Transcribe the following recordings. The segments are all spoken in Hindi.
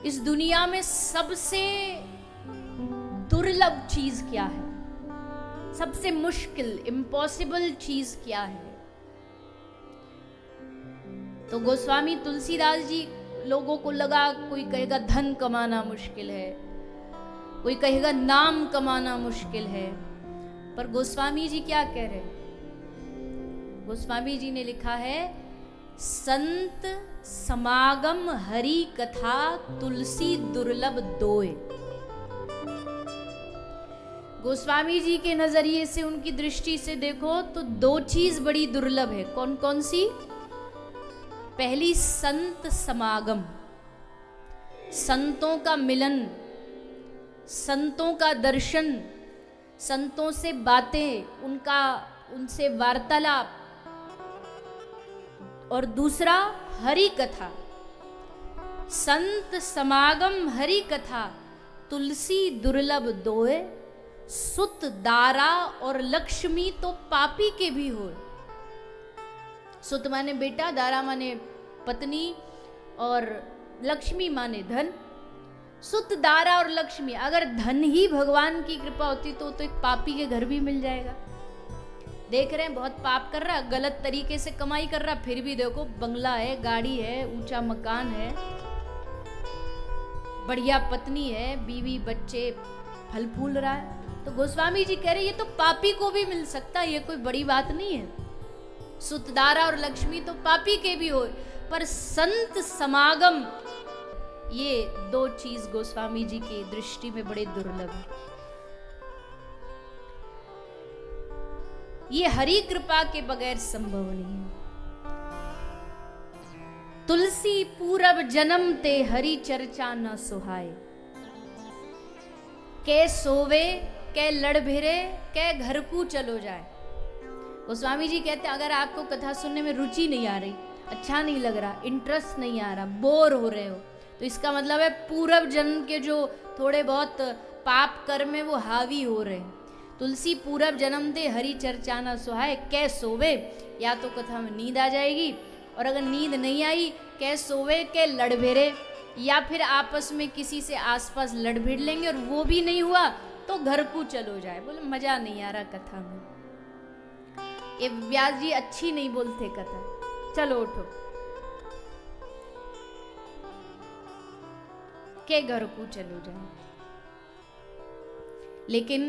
इस दुनिया में सबसे दुर्लभ चीज क्या है, सबसे मुश्किल इम्पॉसिबल चीज क्या है? तो गोस्वामी तुलसीदास जी, लोगों को लगा कोई कहेगा धन कमाना मुश्किल है, कोई कहेगा नाम कमाना मुश्किल है, पर गोस्वामी जी क्या कह रहे हैं? गोस्वामी जी ने लिखा है, संत समागम हरि कथा तुलसी दुर्लभ दोए। गोस्वामी जी के नजरिए से, उनकी दृष्टि से देखो तो दो चीज बड़ी दुर्लभ है। कौन कौन सी? पहली, संत समागम, संतों का मिलन, संतों का दर्शन, संतों से बातें, उनसे वार्तालाप। और दूसरा, हरि कथा। संत समागम हरि कथा तुलसी दुर्लभ दोए, सुत दारा और लक्ष्मी तो पापी के भी हो। सुत माने बेटा, दारा माने पत्नी, और लक्ष्मी माने धन। सुत, दारा और लक्ष्मी, अगर धन ही भगवान की कृपा होती तो एक पापी के घर भी मिल जाएगा। देख रहे हैं बहुत पाप कर रहा, गलत तरीके से कमाई कर रहा, फिर भी देखो बंगला है, गाड़ी है, ऊंचा मकान है, बढ़िया पत्नी है, बीवी बच्चे, फल फूल रहा है। तो गोस्वामी जी कह रहे ये तो पापी को भी मिल सकता है, ये कोई बड़ी बात नहीं है। सुत, दारा और लक्ष्मी तो पापी के भी हो, पर संत समागम, ये दो चीज गोस्वामी जी की दृष्टि में बड़े दुर्लभ है। ये हरि कृपा के बगैर संभव नहीं है। तुलसी पूरब जन्म ते हरि चर्चा न सुहाए, के सोवे के लड़ भिरे के घर को चलो जाए। गोस्वामी जी कहते हैं अगर आपको कथा सुनने में रुचि नहीं आ रही, अच्छा नहीं लग रहा, इंटरेस्ट नहीं आ रहा, बोर हो रहे हो, तो इसका मतलब है पूर्व जन्म के जो थोड़े बहुत पाप कर्म है वो हावी हो रहे हैं। तुलसी पूरब जन्म दे हरि चर्चा न सुहाए, कै सोवे, या तो कथा में नींद आ जाएगी, और अगर नींद नहीं आई, कै सोवे के लड़ भिरे, या फिर आपस में किसी से आसपास लड़ भिड़ लेंगे, और वो भी नहीं हुआ तो घर को चलो जाए। बोले मजा नहीं आ रहा कथा में, ये व्यास जी अच्छी नहीं बोलते कथा, चलो उठो, के घर को चलो जाए। लेकिन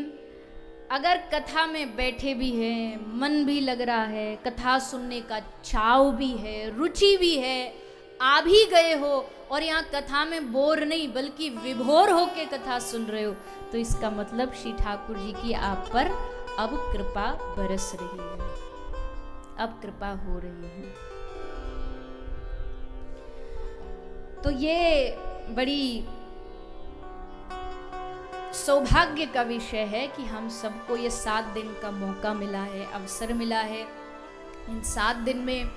अगर कथा में बैठे भी हैं, मन भी लग रहा है, कथा सुनने का चाव भी है, रुचि भी है, आ भी गए हो, और यहाँ कथा में बोर नहीं बल्कि विभोर होके कथा सुन रहे हो, तो इसका मतलब श्री ठाकुर जी की आप पर अब कृपा बरस रही है, अब कृपा हो रही है। तो ये बड़ी सौभाग्य का विषय है कि हम सबको ये 7 दिन का मौका मिला है, अवसर मिला है। इन 7 दिन में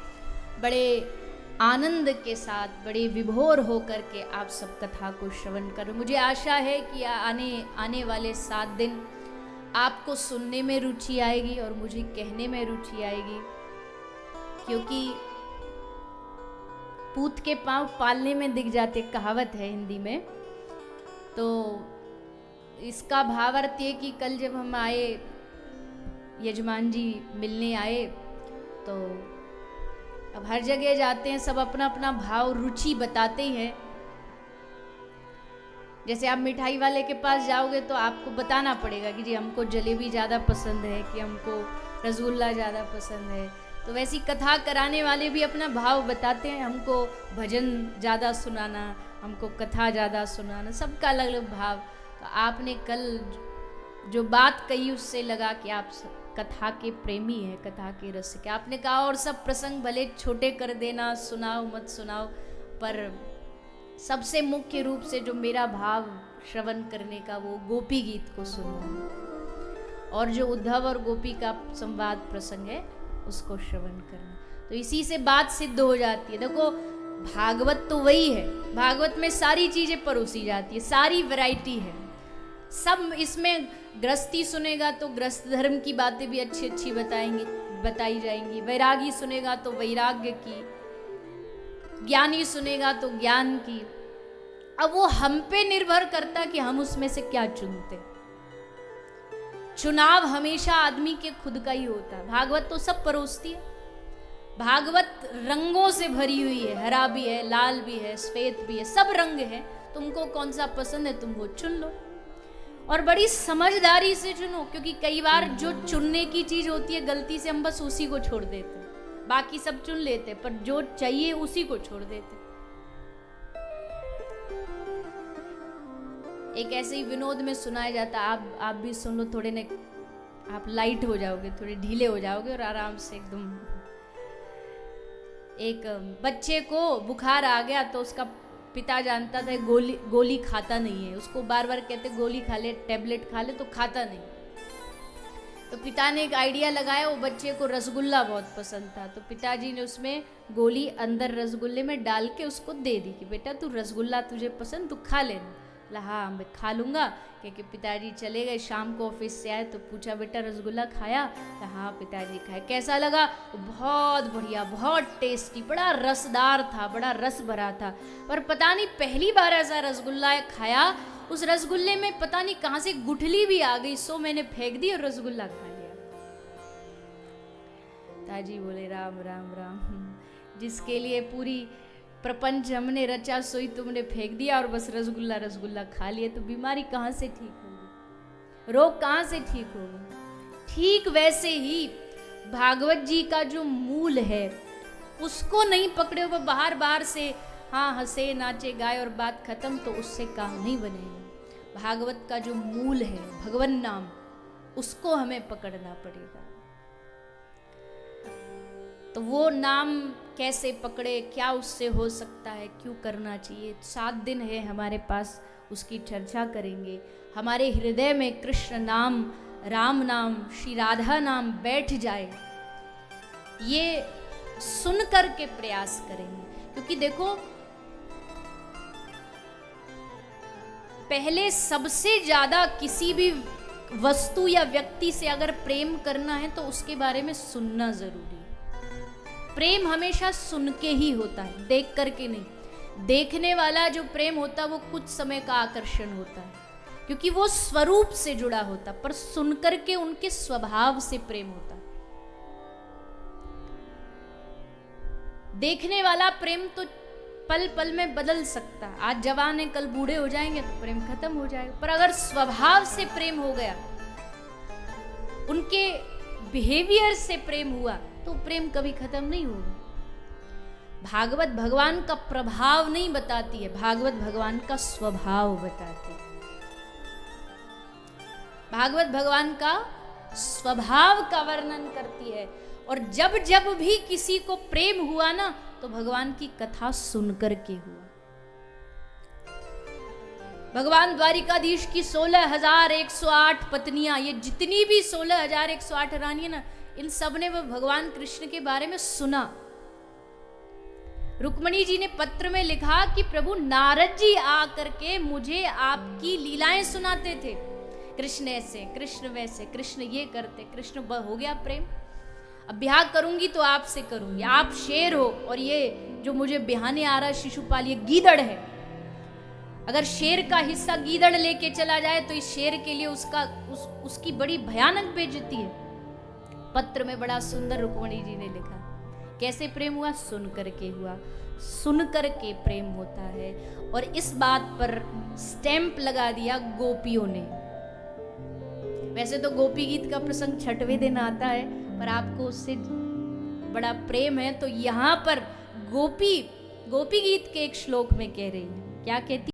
बड़े आनंद के साथ, बड़े विभोर होकर के आप सब कथा को श्रवण करो। मुझे आशा है कि आने वाले 7 दिन आपको सुनने में रुचि आएगी और मुझे कहने में रुचि आएगी, क्योंकि पूत के पांव पालने में दिख जाते, कहावत है हिंदी में। तो इसका भावार्थ ये कि कल जब हम आए, यजमान जी मिलने आए, तो अब हर जगह जाते हैं सब अपना अपना भाव रुचि बताते हैं। जैसे आप मिठाई वाले के पास जाओगे तो आपको बताना पड़ेगा कि जी हमको जलेबी ज़्यादा पसंद है, कि हमको रसगुल्ला ज़्यादा पसंद है। तो वैसी कथा कराने वाले भी अपना भाव बताते हैं, हमको भजन ज़्यादा सुनाना, हमको कथा ज़्यादा सुनाना, सबका अलग अलग भाव। तो आपने कल जो बात कही उससे लगा कि आप कथा के प्रेमी हैं, कथा के रस के। आपने कहा और सब प्रसंग भले छोटे कर देना, सुनाओ मत सुनाओ, पर सबसे मुख्य रूप से जो मेरा भाव श्रवण करने का वो गोपी गीत को सुनना, और जो उद्धव और गोपी का संवाद प्रसंग है उसको श्रवण करना। तो इसी से बात सिद्ध हो जाती है। देखो भागवत तो वही है, भागवत में सारी चीजें परोसी जाती है, सारी वैरायटी है सब। इसमें गृहस्थी सुनेगा तो गृहस्थ धर्म की बातें भी अच्छी अच्छी बताई जाएंगी, वैरागी सुनेगा तो वैराग्य की, ज्ञानी सुनेगा तो ज्ञान की, अब वो हम पे निर्भर करता कि हम उसमें से क्या चुनते। चुनाव हमेशा आदमी के खुद का ही होता है। भागवत तो सब परोसती है, भागवत रंगों से भरी हुई है, हरा भी है, लाल भी है, श्वेत भी है, सब रंग है। तुमको कौन सा पसंद है तुम वो चुन लो, और बड़ी समझदारी से चुनो, क्योंकि कई बार जो चुनने की चीज होती है गलती से हम बस उसी को छोड़ देते हैं, बाकी सब चुन लेते पर जो चाहिए उसी को छोड़ देते। एक ऐसे ही विनोद में सुनाया जाता, आप भी सुन लो, थोड़े ने आप लाइट हो जाओगे, थोड़े ढीले हो जाओगे और आराम से एकदम। एक बच्चे को बुखार आ गया तो उसका पिता जानता था गोली खाता नहीं है, उसको बार बार कहते गोली खा ले, टैबलेट खा ले, तो खाता नहीं। तो पिता ने एक आइडिया लगाया, वो बच्चे को रसगुल्ला बहुत पसंद था, तो पिताजी ने उसमें गोली अंदर रसगुल्ले में डाल के उसको दे दी कि बेटा तू रसगुल्ला तुझे पसंद, तू खा लेना। हाँ मैं खा लूँगा, क्योंकि पिताजी चले गए, शाम को ऑफिस से आए तो पूछा बेटा रसगुल्ला खाया? हाँ पिताजी खाया। कैसा लगा? बहुत बढ़िया, बहुत टेस्टी, बड़ा रसदार था, बड़ा रस भरा था। पर पता नहीं पहली बार ऐसा रसगुल्ला खाया, उस रसगुल्ले में पता नहीं कहाँ से गुठली भी आ गई, सो मैंने फेंक दी और रसगुल्ला खा लिया। पिताजी बोले राम राम राम, जिसके लिए पूरी प्रपंच हमने रचा सोई तुमने फेंक दिया और बस रसगुल्ला रसगुल्ला खा लिए, तो बीमारी कहाँ से ठीक होगी, रोग कहाँ से ठीक होगा। ठीक वैसे ही भागवत जी का जो मूल है उसको नहीं पकड़े हुए बाहर बाहर से हाँ हंसे नाचे गाए और बात खत्म, तो उससे काम नहीं बनेगा। भागवत का जो मूल है भगवन नाम, उसको हमें पकड़ना पड़ेगा। तो वो नाम कैसे पकड़े, क्या उससे हो सकता है, क्यों करना चाहिए, 7 दिन है हमारे पास, उसकी चर्चा करेंगे। हमारे हृदय में कृष्ण नाम, राम नाम, श्री राधा नाम बैठ जाए, ये सुन कर के प्रयास करेंगे। क्योंकि देखो पहले सबसे ज्यादा किसी भी वस्तु या व्यक्ति से अगर प्रेम करना है तो उसके बारे में सुनना जरूरी है। प्रेम हमेशा सुन के ही होता है, देख करके नहीं। देखने वाला जो प्रेम होता है वो कुछ समय का आकर्षण होता है, क्योंकि वो स्वरूप से जुड़ा होता, पर सुन करके उनके स्वभाव से प्रेम होता है। देखने वाला प्रेम तो पल पल में बदल सकता है, आज जवान है कल बूढ़े हो जाएंगे तो प्रेम खत्म हो जाएगा। पर अगर स्वभाव से प्रेम हो गया, उनके बिहेवियर से प्रेम हुआ, तो प्रेम कभी खत्म नहीं होगा। भागवत भगवान का प्रभाव नहीं बताती है, भागवत भगवान का स्वभाव बताती है। भागवत भगवान का स्वभाव का वर्णन करती है। और जब जब भी किसी को प्रेम हुआ ना, तो भगवान की कथा सुनकर के हुआ। भगवान द्वारिकाधीश की 16,108 पत्नियां, ये जितनी भी 16,108 रानी है ना, इन सब ने वो भगवान कृष्ण के बारे में सुना। रुक्मणी जी ने पत्र में लिखा कि प्रभु नारद जी आकर के मुझे आपकी लीलाएं सुनाते थे, कृष्ण ऐसे, कृष्ण वैसे, कृष्ण ये करते, कृष्ण हो गया प्रेम। अब ब्याह करूंगी तो आपसे करूंगी, आप शेर हो और ये जो मुझे ब्याहने आ रहा शिशुपाल ये गीदड़ है। अगर शेर का हिस्सा गीदड़ लेके चला जाए तो इस शेर के लिए उसकी बड़ी भयानक बेइज्जती है। पत्र में बड़ा सुंदर रुक्मणी जी ने लिखा, कैसे प्रेम हुआ? सुन करके हुआ, सुन करके प्रेम होता है। और इस बात पर स्टैंप लगा दिया गोपियों ने। वैसे तो गोपी गीत का प्रसंग 6वें दिन आता है, पर आपको उससे बड़ा प्रेम है, तो यहाँ पर गोपी गीत के एक श्लोक में कह रही है, क्या कहती